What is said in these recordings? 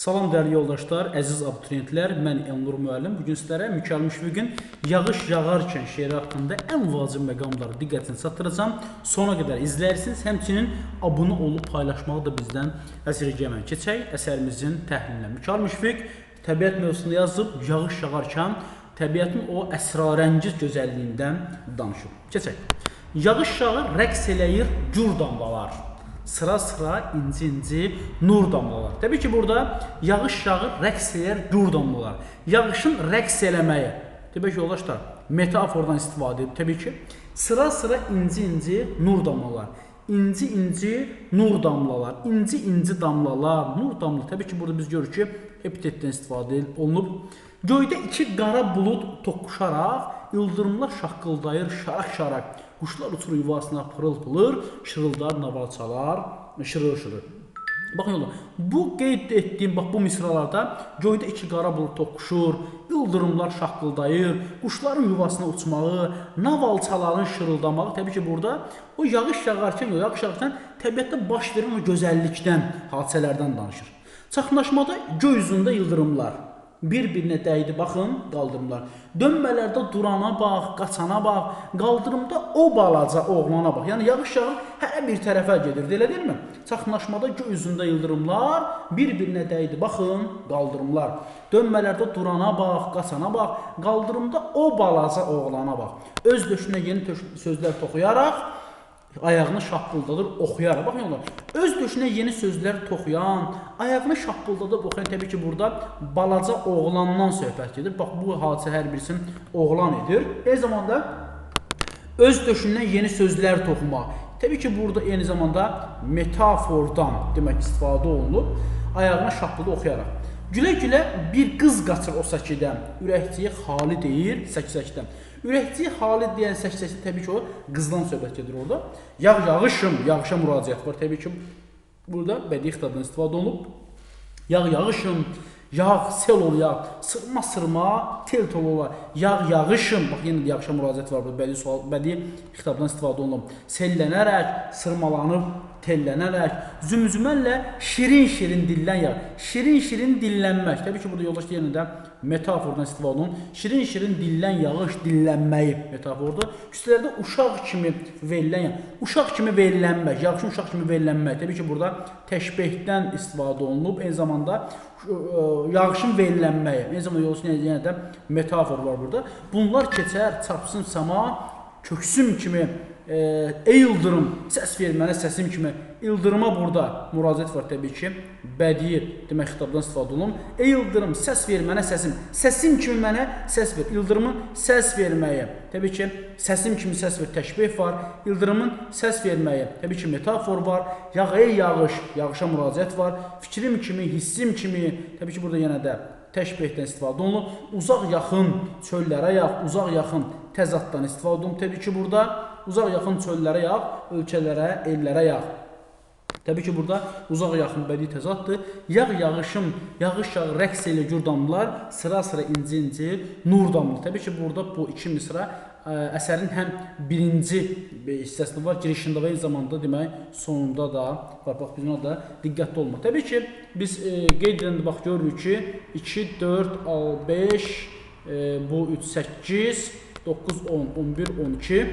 Salam dəyərli yoldaşlar, əziz abituriyentlər, mən Elnur müəllim. Bugün sizlərə Mikayıl Müşfiqin yağış yağarkən şeiri haqqında ən vacib məqamları diqqətini çatdıracağım. Sona qədər izləyirsiniz, həmçinin abunə olub paylaşmağı da bizdən əsirgəməyin. Keçək əsərimizin təhlilinə. Mikayıl Müşfiq təbiət mövzusunda yazıb, yağış yağarkən təbiətin o əsrarəngiz gözəlliyindən danışıb. Keçək. Yağış yağır, rəqs eləyir gür damlalar. Sıra-sıra inci-inci nur damlalar. Təbii ki, burada yağış yağır, rəqs eləyir gür damlalar. Yağışın rəqs eləməyi, təbii ki, yoldaşlar, metafordan istifadə edib. Təbii ki, sıra-sıra inci-inci nur damlalar. İnci-inci nur damlalar. İnci-inci damlalar, nur damlalar. Təbii ki, burada biz görürük ki, epitetdən istifadə olunub. Göydə iki qara bulud toqquşaraq, ildırımlar şaqqıldayır şaraq-şaraq. Quşlar uçur yuvasına pırıl-pılır, şırıldar, naval çalar, şırıl-şırıl. Baxın yollar, bu qeyd etdiyim, bax bu misralarda göydə iki qara bulud toqquşur, ildırımlar şaqqıldayır, quşların yuvasına uçmağı, naval çaların şırıldamağı. Təbii ki, burada o yağış yağarkən təbiətdə baş verən o gözəllikdən, hadisələrdən danışır. Çaxnaşmada göy üzündə ildırımlar. Bir-birinə dəydi, baxın, qaldırımlar. Dönmələrdə durana bax, qaçana bax, qaldırımda o balaca oğlana bax. Yəni, yağış yağır, hər bir tərəfə gedir, elə deyilmi? Çaxnaşmada göy üzündə ildırımlar, bir-birinə dəydi, baxın, qaldırımlar. Dönmələrdə durana bax, qaçana bax, qaldırımda o balaca oğlana bax. Öz döşünə yeni sözlər toxuyaraq, ayağını şappıldadır, oxuyaraq. Baxın yollar, öz döşünə yeni sözlər toxuyan, ayağını şappıldadıb oxuyan, təbii ki, burada balaca oğlandan söhbət gedir. Bax, bu hadisə hər birisinin oğlan edir. Eyni zamanda öz döşündən yeni sözlər toxumaq. Təbii ki, burada eyni zamanda metafordan demək istifadə olunub, ayağını şappılda oxuyaraq. Gülə-gülə bir qız qaçır o səkidən, ürəkciyi xali deyir sək-səkdən. Ürəkciyi xali deyən sək-səkdə təbii ki, o qızdan söhbət gedir orada. Yağışım, yağışa müraciət var. Təbii ki, burada bədii xitabdan istifadə olunub. Yağışım, yağ, sel ol yağ, sırma, tel tol ola, yağışım. Bax, yenə yağışa müraciət var burada, bədii xitabdan istifadə olunub. Sellənərək, sırmalanıb, tellənərək, zümzümənlə şirin-şirin dillən yağ. Şirin-şirin dillənmək. Təbii ki, burada yoldaş yerində metafordan istifadə olunur. Şirin-şirin dillən yağış, dillənməyi metafordur. Üstələrdə uşaq kimi verilən yağış. Uşaq kimi verilənmək, yağışın uşaq kimi verilənmək. Təbii ki, burada təşbehdən istifadə olunub. Eyni zamanda yağışın verilənməyi. Eyni zamanda yoldaş yenə də metafor var burada. Bunlar keçər, çarpsın səma, köksüm kimi, ey ildırım, səs ver mənə səsim kimi. İldırıma burada müraciət var təbii ki, bədii demək xitabdan istifadə olunur. Ey ildırım, səs ver mənə səsim. Səsim kimi mənə səs ver. İldırımın səs verməyi. Təbii ki, səsim kimi səs ver, təşbeh var. İldırımın səs verməyi. Təbii ki, metafor var. Yağ, ey yağış, yağışa müraciət var. Fikrim kimi, hissim kimi. Təbii ki, burada yenə də təşbehdən istifadə olunur. Uzaq yaxın çöllərə yağ, uzaq yaxın təzaddan istifadə olunur. Təbii ki, burada uzaq yaxın çöllərə yağ, ölkələrə, ellərə yağ. Təbii ki, burada uzaq yaxın bədii təzaddır. Yağışım, yağış yağır, rəqs elə gür damlalar, sıra-sıra inci-inci nur damlalar. Təbii ki, burada bu iki misra əsərin həm birinci hissəsində var, girişində və eyni zamanda demək, sonunda da var. Bax, biz ona da diqqətli olmaq. Təbii ki, biz qeyd edəndə bax, görürük ki, 2, 4, 5, bu 3, 8, 9, 10, 11, 12,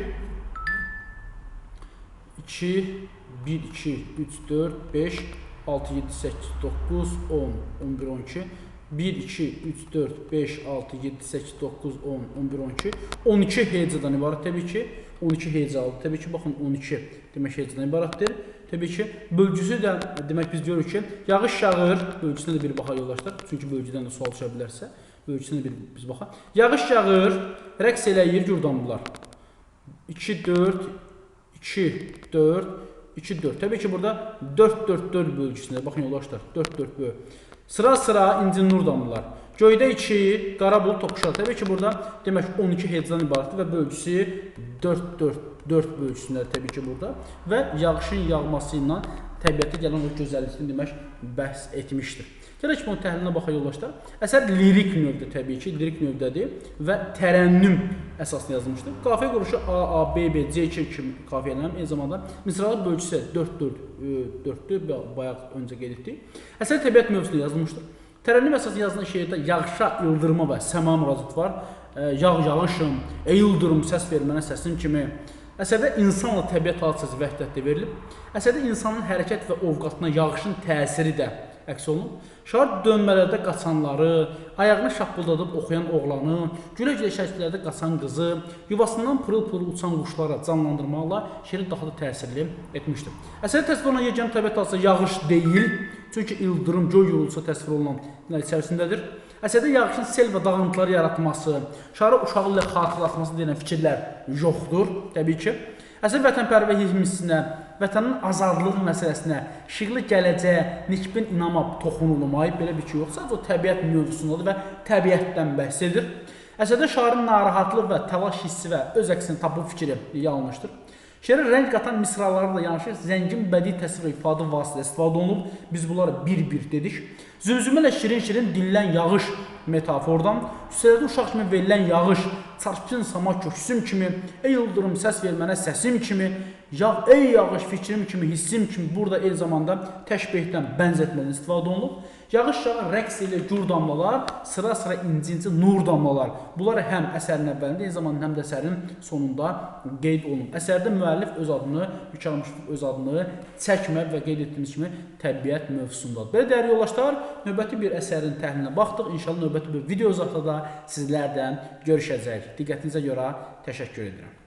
2, 1, 2, 3, 4, 5, 6, 7, 8, 9, 10, 11, 12, 1, 2, 3, 4, 5, 6, 7, 8, 9, 10, 11, 12, 12 hecadan ibarət təbii ki, 12 hecalı. Təbii ki, baxın, 12 demək hecadan ibarətdir. Təbii ki, bölgüsü də demək biz görürük ki, yağış yağır, bölgüsünə də bir baxa yoldaşlar, çünki bölgüdən də sual düşə bilərsə, bölgüsünə bir biz baxaq. Yağış yağır, rəqs eləyir gür damlalar. 2, 4, 2, 4, 2, 4. Təbii ki, burada 4, 4, 4 bölgüsündə. Baxın yoldaşlar, 4, 4 bölgü. Sıra-sıra inci nur damlalar. Göydə 2, qara bulud toqquşar. Təbii ki, burada demək 12 hecadan ibarətdir və bölgüsü 4, 4, 4 bölgüsündədir təbii ki, burada. Və yağışın yağması ilə təbiətdə gələn o gözəllikini demək bəhs etmişdir. Gələk bunun təhlilinə baxaq yoldaşlar. Əsər lirik növdür təbii ki, lirik növdədir və tərənnüm əsasında yazılmışdır. Qafiyə quruluşu A, A, B, B, C, C kimi qafiyələnəm. Eyni zamanda misralar bölgüsü 4-4-4-dür, bayaq öncə qeyd etdik. Əsər təbiət mövzusunda yazılmışdır. Tərənnüm əsasında yazılan şeirdə yağışa, ildırıma və səma müraciət var. Yağışım, ey ildırım səs ver mənə səsin kimi. Əsərdə insanla təbiət hadisəsi vəhdətdə verilib. Əsərdə insanın hərəkət və ovqatına yağışın təsiri də əks olunub. Şair dönmələrdə qaçanları, ayağını şappıldadıb oxuyan oğlanı, gülə-gülə şəkillərdə qaçan qızı, yuvasından pırıl-pırıl uçan quşlara canlandırmaqla şeiri daha da təsirli etmişdir. Əsərdə təsvir olunan yeganə təbiət hadisəsi yağış deyil, çünki ildırım, göy gurultusu təsvir olunan içərisindədir. Əsərdə yağışın sel və dağıntılar yaratması, şairə uşağı ilə xatırlatması deyilən fikirlər yoxdur, təbii ki. Əsər vətənpərvərlik hissinə, vətənin azadlığı məsələsinə, işıqlı gələcəyə, nikbin inama toxunulmayıb, belə bir şey yox. Sadəcə o təbiət mövzusundadır və təbiətdən bəhs edir. Əsərdə şairin narahatlıq və təlaş hissi və öz əksini tapıb fikri yanlışdır. Şeirə rəng qatan misraları da yanaşı zəngin bədii təsvir və ifadə vasitəsi istifadə olunub. Biz bunları bir-bir dedik. Zümzümə ilə şirin-şirin dinlən yağış metafordan, hüsrədə uşaq kimi verilən yağış, çarpçın sama köksüm kimi, ey yıldırım səs ver mənə səsim kimi, ey yağış fikrim kimi, hissim kimi, burada eyni zamanda təşbihdən, bənzətmədən istifadə olunub. Yağış yağır rəqs ilə gür damlalar, sıra-sıra inci-inci nur damlalar. Bunlar həm əsərin əvvəlində, eyni zamanda həm də əsərin sonunda qeyd olunub. Əsərdə müəllif öz adını, Mükəlləmüşlük öz adını çəkməyib və qeyd etdiyimiz kimi təbiət mövzusundadır. Belə dəyərli yoldaşlar, növbəti bir əsərin təhlilinə baxdıq. İnşallah növbəti bir video uzaqda da sizlərdən görüşəcəyik. Diqqətinizə görə təşəkkür edirəm.